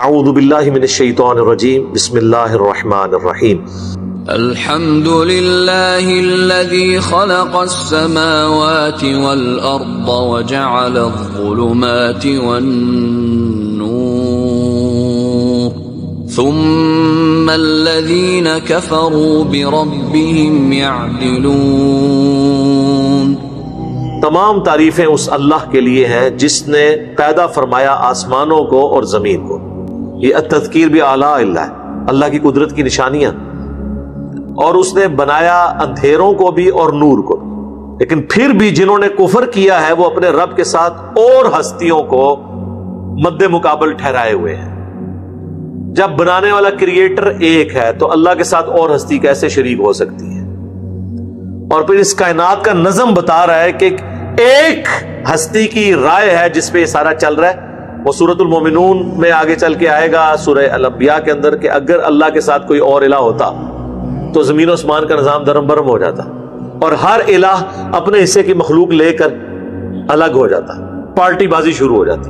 اعوذ باللہ من الشیطان الرجیم بسم اللہ الرحمن الرحیم الحمد للہ الذی خلق السماوات والارض وجعل الظلمات والنور ثم الذین کفروا بربهم یعدلون۔ تمام تعریفیں اس اللہ کے لیے ہیں جس نے پیدا فرمایا آسمانوں کو اور زمین کو۔ یہ التذکیر بآلاء اللہ، اللہ کی قدرت کی نشانیاں، اور اس نے بنایا اندھیروں کو بھی اور نور کو۔ لیکن پھر بھی جنہوں نے کفر کیا ہے وہ اپنے رب کے ساتھ اور ہستیوں کو مد مقابل ٹھہرائے ہوئے ہیں۔ جب بنانے والا کریٹر ایک ہے تو اللہ کے ساتھ اور ہستی کیسے شریک ہو سکتی ہے؟ اور پھر اس کائنات کا نظم بتا رہا ہے کہ ایک ہستی کی رائے ہے جس پہ یہ سارا چل رہا ہے۔ وہ سورۃ المومنون میں آگے چل کے آئے گا، سورہ الانبیاء کے اندر، کہ اگر اللہ کے ساتھ کوئی اور الہ ہوتا تو زمین و آسمان کا نظام درم برم ہو جاتا اور ہر الہ اپنے حصے کی مخلوق لے کر الگ ہو جاتا، پارٹی بازی شروع ہو جاتی۔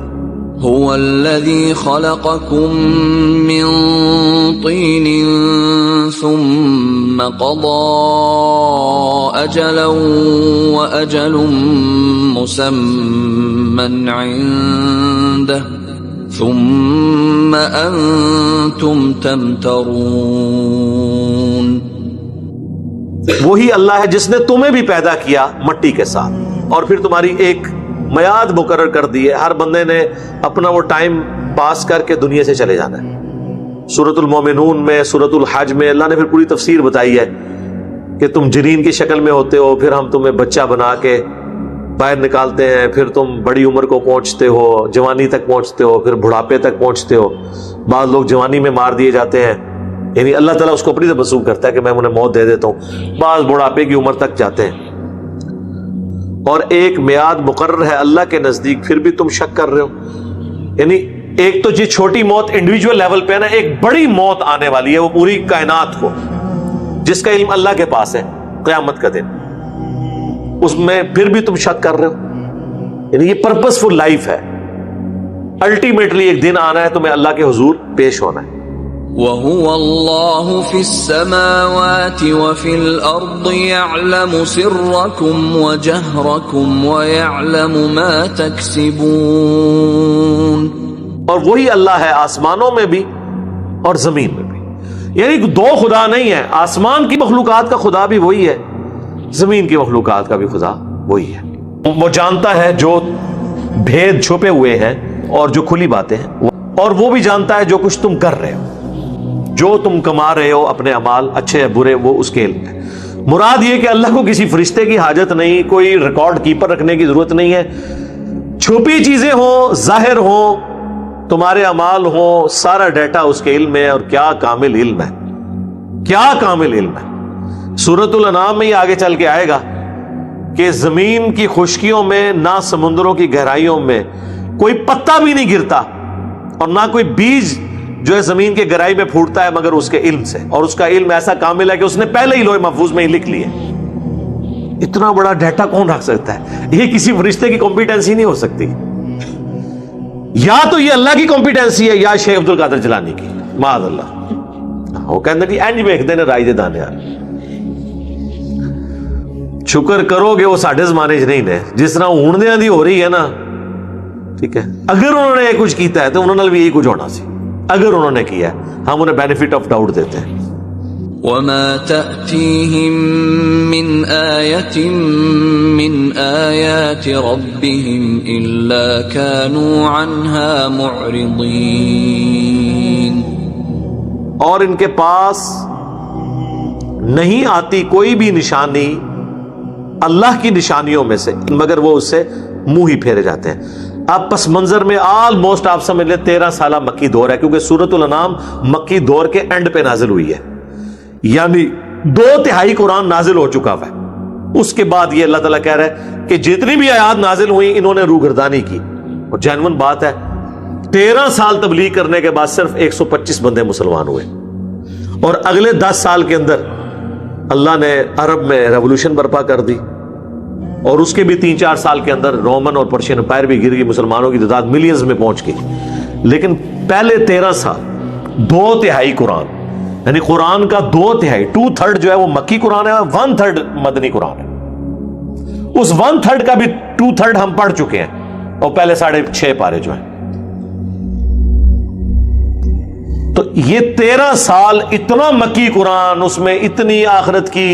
هو الذي خلقكم من طين ثم قضى أجلا وأجل مسمى عنده ثم أنتم تمترون۔ وہی اللہ ہے جس نے تمہیں بھی پیدا کیا مٹی کے ساتھ اور پھر تمہاری ایک میعاد مقرر کر دی ہے۔ ہر بندے نے اپنا وہ ٹائم پاس کر کے دنیا سے چلے جانا ہے۔ سورۃ المومنون میں، سورۃ الحج میں اللہ نے پھر پوری تفسیر بتائی ہے کہ تم جنین کی شکل میں ہوتے ہو، پھر ہم تمہیں بچہ بنا کے باہر نکالتے ہیں، پھر تم بڑی عمر کو پہنچتے ہو، جوانی تک پہنچتے ہو، پھر بڑھاپے تک پہنچتے ہو۔ بعض لوگ جوانی میں مار دیے جاتے ہیں، یعنی اللہ تعالیٰ اس کو اپنی طرف منسوخ کرتا ہے کہ میں انہیں موت دے دیتا ہوں۔ بعض بڑھاپے کی عمر تک جاتے ہیں، اور ایک میعاد مقرر ہے اللہ کے نزدیک، پھر بھی تم شک کر رہے ہو۔ یعنی ایک تو یہ چھوٹی موت انڈیویجول لیول پہ ہے نا، ایک بڑی موت آنے والی ہے وہ پوری کائنات کو، جس کا علم اللہ کے پاس ہے، قیامت کا دن، اس میں پھر بھی تم شک کر رہے ہو۔ یعنی یہ پرپس فل لائف ہے، الٹیمیٹلی ایک دن آنا ہے تمہیں اللہ کے حضور پیش ہونا ہے۔ وَهُوَ اللَّهُ فِي السَّمَاوَاتِ وَفِي الْأَرْضِ يَعْلَمُ سِرَّكُمْ وَجَهْرَكُمْ وَيَعْلَمُ مَا تَكْسِبُونَ۔ اور وہی اللہ ہے آسمانوں میں بھی اور زمین میں بھی، یعنی دو خدا نہیں ہے، آسمان کی مخلوقات کا خدا بھی وہی ہے، زمین کی مخلوقات کا بھی خدا وہی ہے۔ وہ جانتا ہے جو بھید چھپے ہوئے ہیں اور جو کھلی باتیں ہیں، اور وہ بھی جانتا ہے جو کچھ تم کر رہے ہو، جو تم کما رہے ہو اپنے اعمال اچھے یا برے، وہ اس کے علم ہے۔ مراد یہ کہ اللہ کو کسی فرشتے کی حاجت نہیں، کوئی ریکارڈ کیپر رکھنے کی ضرورت نہیں ہے۔ چھپی چیزیں ہوں، ظاہر ہوں، تمہارے اعمال ہوں، سارا ڈیٹا اس کے علم میں ہے، اور کیا کامل علم ہے، کیا کامل علم ہے۔ سورۃ الانعام میں یہ آگے چل کے آئے گا کہ زمین کی خشکیوں میں، نہ سمندروں کی گہرائیوں میں کوئی پتا بھی نہیں گرتا، اور نہ کوئی بیج جو ہے زمین کے گہرائی میں پھوٹتا ہے مگر اس کے علم سے، اور اس کا علم ایسا کامل ہے کہ اس نے پہلے ہی لوح محفوظ میں ہی لکھ لیے۔ اتنا بڑا ڈیٹا کون رکھ سکتا ہے؟ یہ کسی فرشتے کی کمپیٹنسی نہیں ہو سکتی، یا تو یہ اللہ کی کمپیٹنسی ہے یا شیخ عبد القادر جیلانی کی، معاذ اللہ۔ وہ کہتے ہیں کہ اینج ویکھدے نے رائی دے دانے یار، شکر کرو گے وہ ساڈے زمانے چ نہیں نے، جس طرح ہون دیاں دی ہو رہی ہے نا، ٹھیک ہے، اگر انہوں نے یہ کچھ کیتا ہے تو انہوں نے بھی یہی کچھ ہونا سی، اگر انہوں نے کیا ہے، ہم انہیں بینیفٹ آف ڈاؤٹ دیتے ہیں۔ وَمَا تَأْتِيهِم مِّنْ آيَةٍ مِّنْ آيَاتِ رَبِّهِمْ إِلَّا كَانُوا عَنْهَا مُعْرِضِينَ۔ اور ان کے پاس نہیں آتی کوئی بھی نشانی اللہ کی نشانیوں میں سے مگر وہ اس سے منہ ہی پھیرے جاتے ہیں۔ اب پس منظر میں آلموسٹ آپ سمجھ لیں 13 سالہ مکی دور ہے، کیونکہ سورۃ الانعام مکی دور کے اینڈ پہ نازل ہوئی ہے، یعنی 2/3 قرآن نازل ہو چکا ہے۔ اس کے بعد یہ اللہ تعالیٰ کہہ رہا ہے کہ جتنی بھی آیات نازل ہوئی انہوں نے روگردانی کی، اور جینون بات ہے 13 سال تبلیغ کرنے کے بعد صرف 125 بندے مسلمان ہوئے، اور اگلے 10 سال کے اندر اللہ نے عرب میں ریولوشن برپا کر دی، اور اس کے بھی 3-4 سال کے اندر رومن اور پرشین امپائر بھی گر گئی، مسلمانوں کی تعداد ملینز میں پہنچ گئی۔ لیکن پہلے 13 سال 2/3 قرآن، یعنی قرآن کا 2/3 2/3 جو ہے وہ مکی قرآن ہے، 1/3 مدنی قرآن ہے۔ اس 1/3 کا بھی 2/3 ہم پڑھ چکے ہیں، اور پہلے 6.5 پارے جو ہیں۔ تو یہ 13 سال اتنا مکی قرآن، اس میں اتنی آخرت کی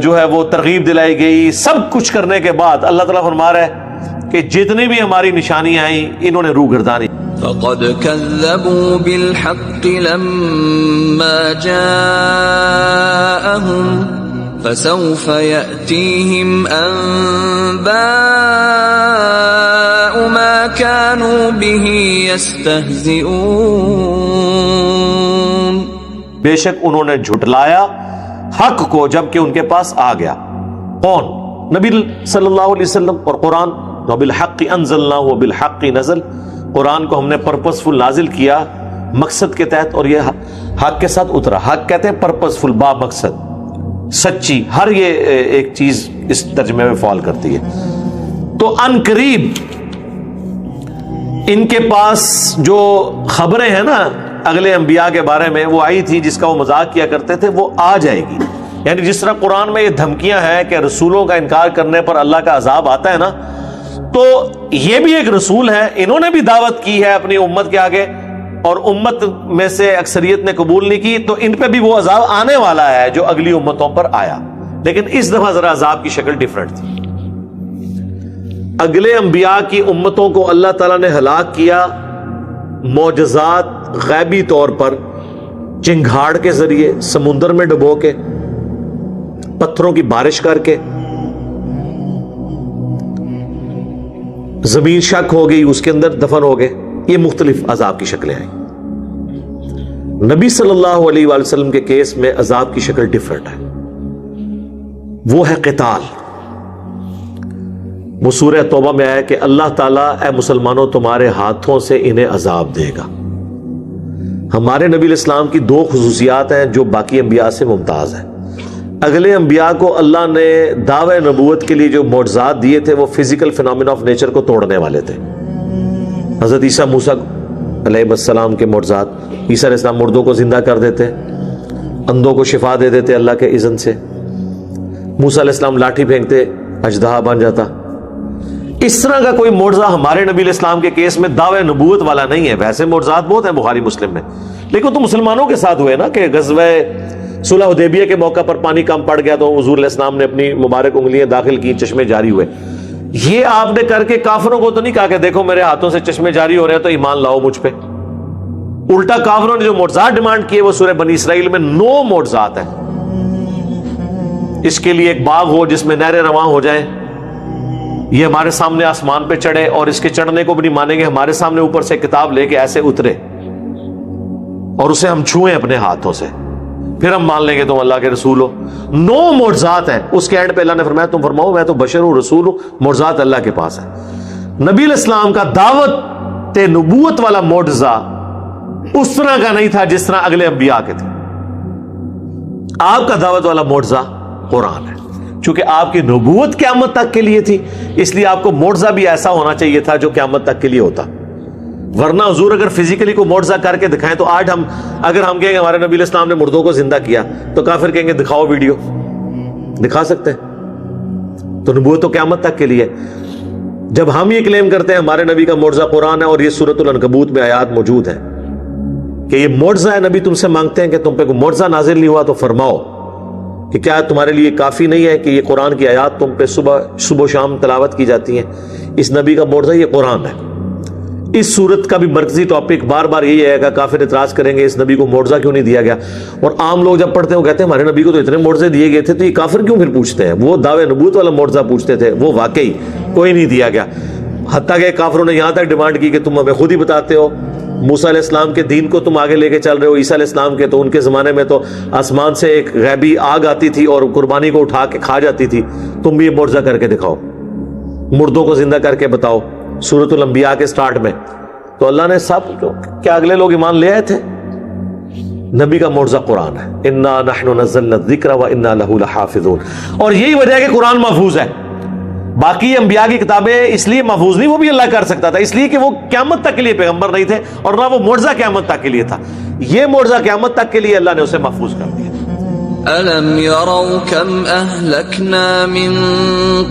جو ہے وہ ترغیب دلائی گئی، سب کچھ کرنے کے بعد اللہ تعالیٰ فرما رہا ہے کہ جتنی بھی ہماری نشانیاں آئیں انہوں نے روح گردانی۔ فقد كذبوا بالحق لما جاءهم فسوف يأتيهم أنباء ما كانوا به يستهزئون۔ بے شک انہوں نے جھٹلایا حق کو جب کہ ان کے پاس آ گیا۔ کون؟ نبی صلی اللہ علیہ وسلم اور قرآن۔ وبالحق انزلناہ وبالحق نزل، قرآن کو ہم نے پرپسفل نازل کیا مقصد کے تحت، اور یہ حق کے ساتھ اترا۔ حق کہتے ہیں پرپسفل، با مقصد، سچی، ہر یہ ایک چیز اس ترجمے میں فال کرتی ہے۔ تو ان قریب ان کے پاس جو خبریں ہیں نا اگلے انبیاء کے بارے میں وہ آئی تھی، جس کا وہ مذاق کیا کرتے تھے، وہ آ جائے گی۔ یعنی جس طرح قرآن میں یہ دھمکیاں ہیں کہ رسولوں کا انکار کرنے پر اللہ کا عذاب آتا ہے نا، تو یہ بھی ایک رسول ہے، انہوں نے بھی دعوت کی ہے اپنی امت کے آگے، اور امت میں سے اکثریت نے قبول نہیں کی، تو ان پہ بھی وہ عذاب آنے والا ہے جو اگلی امتوں پر آیا، لیکن اس دفعہ ذرا عذاب کی شکل ڈیفرنٹ تھی۔ اگلے انبیاء کی امتوں کو اللہ تعالیٰ نے ہلاک کیا معجزات غیبی طور پر، چنگھاڑ کے ذریعے، سمندر میں ڈبو کے، پتھروں کی بارش کر کے، زمین شک ہو گئی اس کے اندر دفن ہو گئے، یہ مختلف عذاب کی شکلیں آئیں۔ نبی صلی اللہ علیہ وآلہ وسلم کے کیس میں عذاب کی شکل ڈیفرنٹ ہے، وہ ہے قتال۔ وہ سورہ توبہ میں آیا کہ اللہ تعالیٰ اے مسلمانوں تمہارے ہاتھوں سے انہیں عذاب دے گا۔ ہمارے نبی علیہ السلام کی 2 خصوصیات ہیں جو باقی انبیاء سے ممتاز ہیں۔ اگلے انبیاء کو اللہ نے دعوی نبوت کے لیے جو معجزات دیے تھے وہ فزیکل فینومینا آف نیچر کو توڑنے والے تھے۔ حضرت عیسیٰ موسیٰ علیہ السلام کے معجزات، عیسیٰ علیہ السلام مردوں کو زندہ کر دیتے، اندھوں کو شفا دے دیتے اللہ کے اذن سے، موسیٰ علیہ السلام لاٹھی پھینکتے اژدہا بن جاتا۔ اس طرح کا کوئی معجزہ ہمارے نبی علیہ السلام کے کیس میں دعوی نبوت والا نہیں ہے۔ ویسے معجزات بہت ہیں بخاری مسلم میں، لیکن تو مسلمانوں کے ساتھ ہوئے نا، کہ غزوہ صلح حدیبیہ کے موقع پر پانی کم پڑ گیا تو حضور علیہ السلام نے اپنی مبارک انگلیاں داخل کی، چشمے جاری ہوئے۔ یہ آپ نے کر کے کافروں کو تو نہیں کہا کہ دیکھو میرے ہاتھوں سے چشمے جاری ہو رہے ہیں تو ایمان لاؤ مجھ پہ۔ الٹا کافروں نے جو معجزات ڈیمانڈ کیے وہ سورہ بنی اسرائیل میں 9 معجزات ہیں۔ اس کے لیے ایک باغ ہو جس میں نہریں رواں ہو جائیں، یہ ہمارے سامنے آسمان پہ چڑھے، اور اس کے چڑھنے کو بھی نہیں مانیں گے، ہمارے سامنے اوپر سے کتاب لے کے ایسے اترے اور اسے ہم چھوئیں اپنے ہاتھوں سے، پھر ہم مان لیں گے تم اللہ کے رسول ہو۔ 9 معجزات ہیں۔ اس کے اینڈ پہ اللہ نے فرمایا تم فرماؤ میں تو بشر ہوں، رسول ہوں، معجزات اللہ کے پاس ہے۔ نبی علیہ السلام کا دعوت نبوت والا معجزہ اس طرح کا نہیں تھا جس طرح اگلے انبیاء کے تھے۔ آپ کا دعوت والا معجزہ قرآن ہے، چونکہ آپ کی نبوت قیامت تک کے لیے تھی، اس لیے آپ کو معجزہ بھی ایسا ہونا چاہیے تھا جو قیامت تک کے لیے ہوتا۔ ورنہ حضور اگر فزیکلی کو معجزہ کر کے دکھائیں تو آج اگر ہم کہیں گے ہمارے نبی علیہ السلام نے مردوں کو زندہ کیا تو کافر کہیں گے دکھاؤ ویڈیو، دکھا سکتے ہیں؟ تو نبوت تو قیامت تک کے لیے۔ جب ہم یہ کلیم کرتے ہیں ہمارے نبی کا معجزہ قرآن ہے، اور یہ سورۃ العنکبوت میں آیات موجود ہیں کہ یہ معجزہ ہے، نبی تم سے مانگتے ہیں کہ تم پہ کوئی معجزہ نازل نہیں ہوا تو فرماؤ کہ کیا تمہارے لیے کافی نہیں ہے کہ یہ قرآن کی آیات تم پہ صبح و شام تلاوت کی جاتی ہیں؟ اس نبی کا معجزہ یہ قرآن ہے۔ اس صورت کا بھی مرکزی ٹاپک بار بار یہی ہے کہ کافر اعتراض کریں گے اس نبی کو معجزہ کیوں نہیں دیا گیا، اور عام لوگ جب پڑھتے ہیں وہ کہتے ہیں ہمارے نبی کو تو اتنے معجزے دیے گئے تھے، تو یہ کافر کیوں پھر پوچھتے ہیں؟ وہ دعوے نبوت والا معجزہ پوچھتے تھے، وہ واقعی کوئی نہیں دیا گیا۔ حتیٰ کہ کافروں نے یہاں تک ڈیمانڈ کی کہ تم ہمیں خود ہی بتاتے ہو، موسیٰ علیہ السلام کے دین کو تم آگے لے کے چل رہے ہو، عیسیٰ علیہ السلام کے تو ان کے زمانے میں تو آسمان سے ایک غیبی آگ آتی تھی اور قربانی کو اٹھا کے کھا جاتی تھی، تم بھی یہ معجزہ کر کے دکھاؤ، مردوں کو زندہ کر کے بتاؤ۔ سورۃ الانبیاء کے سٹارٹ میں تو اللہ نے سب کیا اگلے لوگ ایمان لے آئے تھے؟ نبی کا معجزہ قرآن ہے، انا نحن نزلنا الذکر وانا لہ لحافظون، اور یہی وجہ ہے کہ قرآن محفوظ ہے۔ باقی انبیاء کی کتابیں اس لیے محفوظ نہیں، وہ بھی اللہ کر سکتا تھا، اس لیے کہ وہ قیامت تک کے لیے پیغمبر نہیں تھے، اور نہ وہ معجزہ قیامت تک کے لیے تھا، یہ معجزہ قیامت تک کے لیے اللہ نے اسے محفوظ کر دیا۔ أَلَمْ يَرَوْا كَمْ أَهْلَكْنَا مِنْ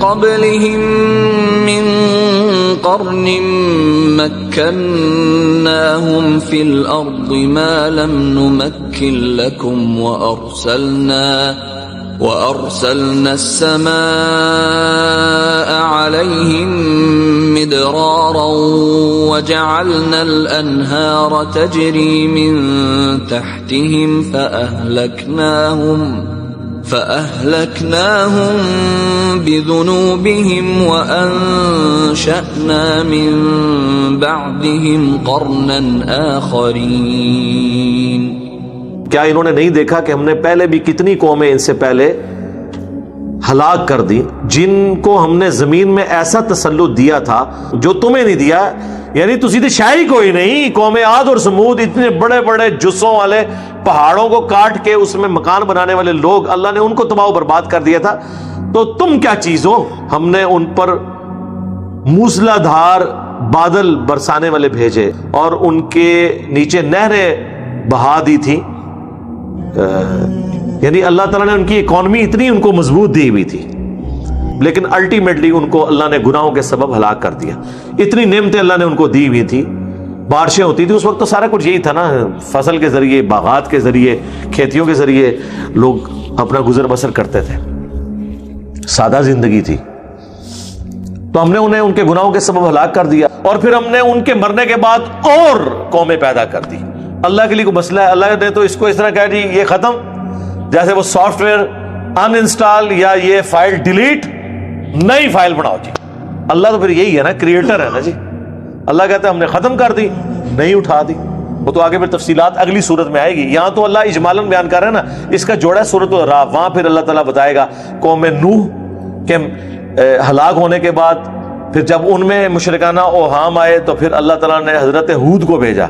قَبْلِهِمْ مِنْ قَرْنٍ مَكَّنَّاهُمْ فِي الْأَرْضِ مَا لَمْ نُمَكِّنْ لَكُمْ وَأَرْسَلْنَا السَّمَاءَ عَلَيْهِمْ مِدْرَارًا وَجَعَلْنَا الْأَنْهَارَ تَجْرِي مِنْ تَحْتِهِمْ فَأَهْلَكْنَاهُمْ بِذُنُوبِهِمْ وَأَنشَأْنَا مِنْ بَعْدِهِمْ قَرْنًا آخَرِينَ۔ کیا انہوں نے نہیں دیکھا کہ ہم نے پہلے بھی کتنی قومیں ان سے پہلے ہلاک کر دی، جن کو ہم نے زمین میں ایسا تسلط دیا تھا جو تمہیں نہیں دیا؟ یعنی تسی تو شاہی کوئی نہیں، قوم عاد اور سمود اتنے بڑے بڑے جسوں والے پہاڑوں کو کاٹ کے اس میں مکان بنانے والے لوگ، اللہ نے ان کو تباہ و برباد کر دیا تھا، تو تم کیا چیز ہو؟ ہم نے ان پر موسلا دھار بادل برسانے والے بھیجے اور ان کے نیچے نہریں بہا دی تھی، یعنی اللہ تعالیٰ نے ان کی اکانومی اتنی ان کو مضبوط دی ہوئی تھی، لیکن الٹیمیٹلی ان کو اللہ نے گناہوں کے سبب ہلاک کر دیا۔ اتنی نعمتیں اللہ نے ان کو دی ہوئی تھی، بارشیں ہوتی تھی اس وقت، تو سارا کچھ یہی تھا نا، فصل کے ذریعے، باغات کے ذریعے، کھیتیوں کے ذریعے لوگ اپنا گزر بسر کرتے تھے، سادہ زندگی تھی۔ تو ہم نے انہیں ان کے گناہوں کے سبب ہلاک کر دیا، اور پھر ہم نے ان کے مرنے کے بعد اور قومیں پیدا کر دی۔ اللہ کے لیے کوئی مسئلہ ہے؟ اللہ نے تو اس کو اس طرح کہا جی یہ ختم، جیسے وہ سافٹ ویئر ان انسٹال یا یہ فائل ڈیلیٹ، نئی فائل بناؤ جی۔ اللہ تو پھر یہی ہے نا، کریٹر ہے نا جی۔ اللہ کہتا ہے ہم نے ختم کر دی، نہیں اٹھا دی۔ وہ تو آگے پھر تفصیلات اگلی صورت میں آئے گی، یہاں تو اللہ اجمالاً بیان کر رہا ہے نا، اس کا جوڑا ہے سورۃ الراف، وہاں پھر اللہ تعالیٰ بتائے گا قوم نوح کے ہلاک ہونے کے بعد، پھر جب ان میں مشرکانہ اوہام آئے تو پھر اللہ تعالیٰ نے حضرت ہود کو بھیجا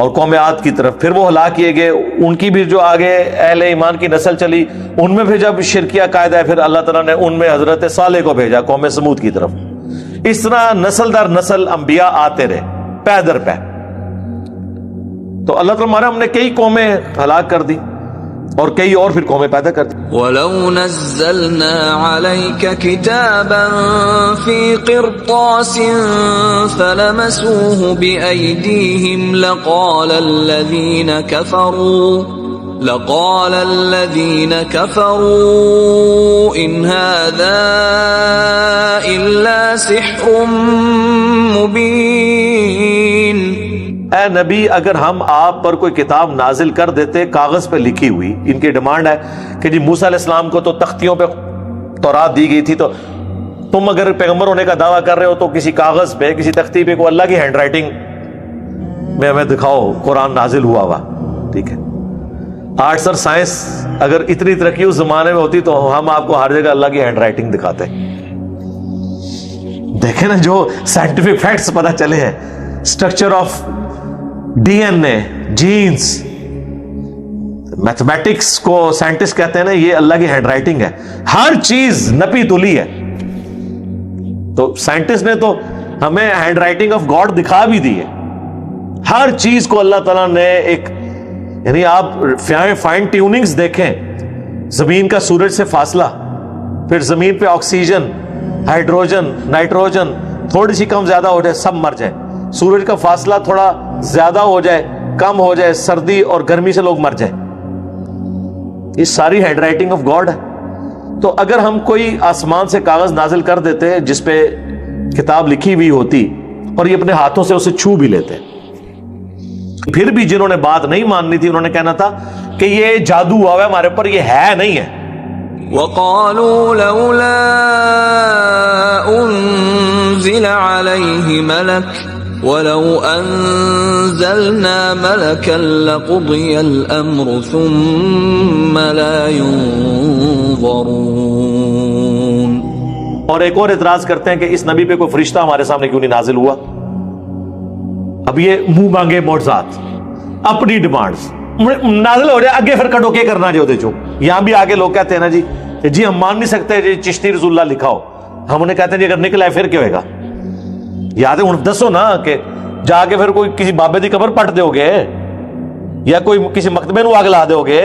اور قوم عاد کی طرف، پھر وہ ہلاک کیے گئے، ان کی بھی جو آگے اہل ایمان کی نسل چلی ان میں پھر جب شرکیہ عقائد ہے، پھر اللہ تعالیٰ نے ان میں حضرت صالح کو بھیجا قوم سمود کی طرف۔ اس طرح نسل در نسل انبیاء آتے رہے پے در پے۔ تو اللہ تعالیٰ ہمارا ہم نے کئی قومیں ہلاک کر دی اور کئی اور پھر قومیں پیدا کر دی۔ وَلَوْ نَزَّلْنَا عَلَيْكَ كِتَابًا فِي قِرْطَاسٍ فَلَمَسُوهُ بِأَيْدِيهِمْ لَقَالَ الَّذِينَ كَفَرُوا إِنْ هَذَا إِلَّا سِحْرٌ مُبِينٌ۔ اے نبی، اگر ہم آپ پر کوئی کتاب نازل کر دیتے کاغذ پہ لکھی ہوئی، ان کی ڈیمانڈ ہے کہ جی موسیٰ علیہ السلام کو تو تختیوں پہ تورات دی گئی تھی، تو تم اگر پیغمبر ہونے کا دعویٰ کر رہے ہو تو کسی کاغذ پہ، کسی تختی پہ کوئی اللہ کی ہینڈ رائٹنگ میں ہمیں دکھاؤ قرآن نازل ہوا ہوا۔ ٹھیک ہے، آرٹس اور سائنس اگر اتنی ترقی اس زمانے میں ہوتی تو ہم آپ کو ہر جگہ اللہ کی ہینڈ رائٹنگ دکھاتے۔ دیکھیں نا جو سائنٹیفک فیکٹس پتہ چلے ہیں، structure of D N A, genes, mathematics کو سائنٹسٹ کہتے ہیں نا یہ اللہ کی ہینڈ رائٹنگ ہے، ہر چیز نپی تلی ہے۔ تو سائنٹسٹ نے تو ہمیں ہینڈ رائٹنگ آف گاڈ دکھا بھی دی ہے، ہر چیز کو اللہ تعالیٰ نے ایک، یعنی آپ فائن ٹیوننگز دیکھیں، زمین کا سورج سے فاصلہ، پھر زمین پہ آکسیجن، ہائیڈروجن، نائٹروجن تھوڑی سی کم زیادہ ہو جائے سب مر جائیں، سورج کا فاصلہ تھوڑا زیادہ ہو جائے کم ہو جائے، سردی اور گرمی سے لوگ مر جائیں، یہ ساری ہینڈ رائٹنگ آف گاڈ ہے۔ تو اگر ہم کوئی آسمان سے کاغذ نازل کر دیتے جس پہ کتاب لکھی ہوئی ہوتی اور یہ اپنے ہاتھوں سے اسے چھو بھی لیتے، پھر بھی جنہوں نے بات نہیں ماننی تھی انہوں نے کہنا تھا کہ یہ جادو ہوا ہے ہمارے پر، یہ ہے نہیں ہے۔ وَقَالُوا لَوْلَا أُنزِلَ عَلَيْهِ مَلَكٌ وَلَوْ أَنزَلْنَا مَلَكًا لَقُضِيَ الْأَمْرُ ثُمَّ لَا يُنظَرُونَ۔ اور ایک اور اعتراض کرتے ہیں کہ اس نبی پہ کوئی فرشتہ ہمارے سامنے کیوں نہیں نازل ہوا؟ اب یہ منہ مانگے معجزات، اپنی ڈیمانڈز نازل ہو جائے، اگے پھر کٹو کے کرنا جو دے جو۔ یہاں بھی آگے لوگ کہتے ہیں نا جی ہم مان نہیں سکتے جی چشتی رسول اللہ لکھا ہو، ہم انہیں کہتے ہیں جی اگر نکلا ہے پھر کیا ہوئے گا؟ یاد ہے دسو نا کہ جا کے پھر کوئی کسی بابے دی قبر پٹ دو گے یا کوئی کسی مکتبے نو آگ لا دو گے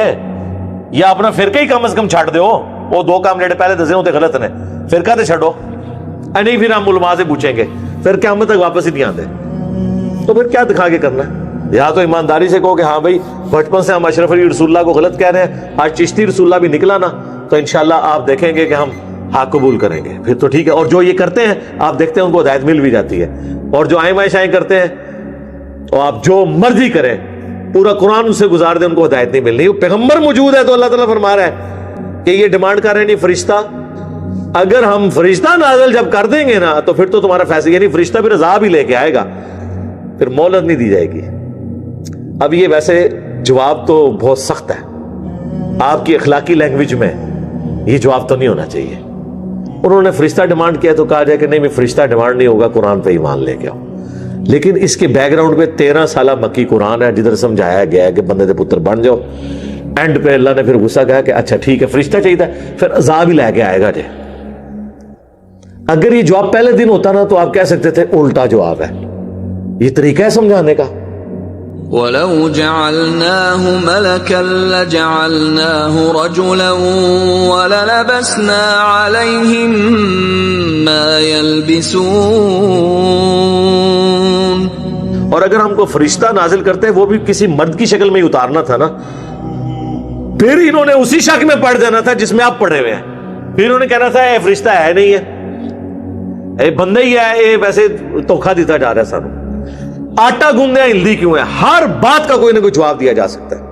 یا اپنا فرقہ ہی کم از کم چھڈ دیو. وہ دو کام جڑے پہلے دسے ہوتے غلط نے, فرقہ تے چھڈو. نہیں پھر ہم علماء سے پوچھیں گے, پھر قیامت تک واپس ہی نہیں آتے. تو پھر کیا دکھا کے کرنا ہے؟ یا تو ایمانداری سے کہو کہ ہاں بھائی بچپن سے ہم اشرف علی رسول اللہ کو غلط کہہ رہے ہیں, آج چشتی رسول اللہ بھی نکلا نا تو انشاءاللہ آپ دیکھیں گے کہ ہم حق قبول کریں گے, پھر تو ٹھیک ہے. اور جو یہ کرتے ہیں آپ دیکھتے ہیں ان کو ہدایت مل بھی جاتی ہے. اور جو آئیں شائیں کرتے ہیں اور آپ جو مرضی کریں, پورا قرآن ان سے گزار دیں, ان کو ہدایت نہیں ملنی. وہ پیغمبر موجود ہے تو اللہ تعالیٰ فرما رہا ہے کہ یہ ڈیمانڈ کر رہے ہیں نہیں فرشتہ, اگر ہم فرشتہ نازل جب کر دیں گے نا تو پھر تو تمہارا فیصلہ, یعنی فرشتہ پھر عذاب ہی لے کے آئے گا, پھر مہلت نہیں دی جائے گی. اب یہ ویسے جواب تو بہت سخت ہے, آپ کی اخلاقی لینگویج میں یہ جواب تو نہیں ہونا چاہیے. انہوں نے فرشتہ ڈیمانڈ کیا تو کہا جائے کہ نہیں میں فرشتہ ڈیمانڈ نہیں ہوگا, قرآن پہ ایمان لے کے آؤ. لیکن اس کے بیک گراؤنڈ پہ 13 سالہ مکی قرآن ہے جدھر سمجھایا گیا ہے کہ بندے دے پتر بن جاؤ. اینڈ پہ اللہ نے پھر غصہ کہا کہ اچھا ٹھیک ہے فرشتہ چاہیے, پھر عذاب ہی لے کے آئے گا. جی اگر یہ جواب پہلے دن ہوتا نا تو آپ کہہ سکتے تھے الٹا جواب ہے. یہ طریقہ ہے سمجھانے کا. وَلَوْ جَعَلْنَاهُ مَلَكًا لَجَعَلْنَاهُ رَجُلًا وَلَلَبَسْنَا عَلَيْهِمْ مَا يَلْبِسُونَ. اور اگر ہم کو فرشتہ نازل کرتے وہ بھی کسی مرد کی شکل میں ہی اتارنا تھا نا, پھر انہوں نے اسی شک میں پڑ جانا تھا جس میں آپ پڑے ہوئے ہیں. پھر انہوں نے کہنا تھا اے فرشتہ ہے نہیں ہے, اے بندہ ہی ہے, اے ویسے دھوکھا دیتا جا رہا ہے سانو. آٹا گوندیا ہلدی کیوں ہے؟ ہر بات کا کوئی نہ کوئی جواب دیا جا سکتا ہے.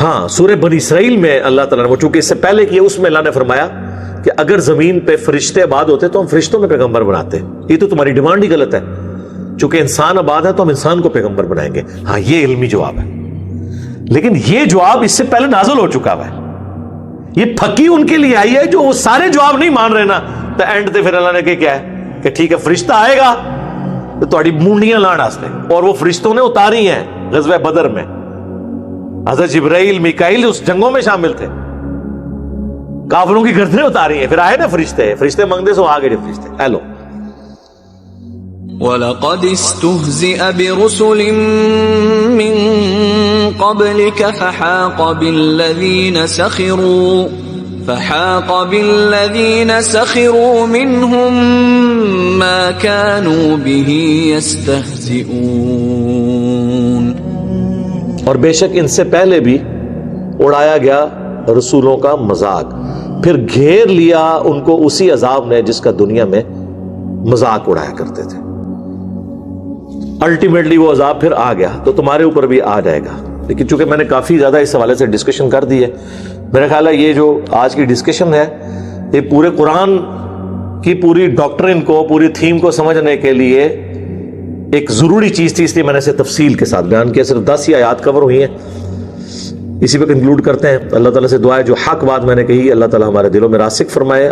ہاں سورہ بنی اسرائیل میں اللہ تعالیٰ نے, وہ چونکہ اس سے پہلے کیا, اس میں اللہ نے فرمایا کہ اگر زمین پہ فرشتے آباد ہوتے تو ہم فرشتوں میں پیغمبر بناتے. یہ تو تمہاری ڈیمانڈ ہی غلط ہے. چونکہ انسان آباد ہے تو ہم انسان کو پیغمبر بنائیں گے. ہاں یہ علمی جواب ہے, لیکن یہ جواب اس سے پہلے نازل ہو چکا ہے. یہ پھکی ان کے لیے آئی ہے جو وہ سارے جواب نہیں مان رہے نا, تو اینڈ تے پھر اللہ نے کیا ہے کہ ٹھیک ہے فرشتہ آئے گا تو تھوڑی مونڈیاں لان واسطے. اور وہ فرشتوں نے اتاری ہیں غزوہ بدر میں. حضرت جبرائیل میکائیل اس جنگوں میں شامل تھے, کافروں کی گردنیں اتاری ہیں. پھر آئے نا فرشتے, فرشتے مانگتے سو آگے جو فرشتے. ہیلو وَلَقَدِ اسْتُهْزِئَ بِرُسُلٍ مِّن قَبْلِكَ فَحَاقَ بِالَّذِينَ سَخِرُوا مِنْهُمْ مَا كَانُوا بِهِ يَسْتَهْزِئُونَ. اور بے شک ان سے پہلے بھی اڑایا گیا رسولوں کا مذاق, پھر گھیر لیا ان کو اسی عذاب نے جس کا دنیا میں مذاق اڑایا کرتے تھے. الٹیمیٹلی وہ عذاب پھر آ گیا تو تمہارے اوپر بھی آ جائے گا. لیکن چونکہ میں نے کافی زیادہ اس حوالے سے ڈسکشن کر دی ہے, میرا خیال ہے یہ جو آج کی ڈسکشن ہے یہ پورے قرآن کی پوری ڈاکٹرن کو, پوری تھیم کو سمجھنے کے لیے ایک ضروری چیز تھی, اس لیے میں نے اسے تفصیل کے ساتھ بیان کیا. صرف 10 ہی آیات کور ہوئی ہیں, اسی پہ کنکلوڈ کرتے ہیں. اللہ تعالیٰ سے دعا ہے جو حق بات میں نے کہی اللہ تعالیٰ ہمارے دلوں میں راسخ فرمائے.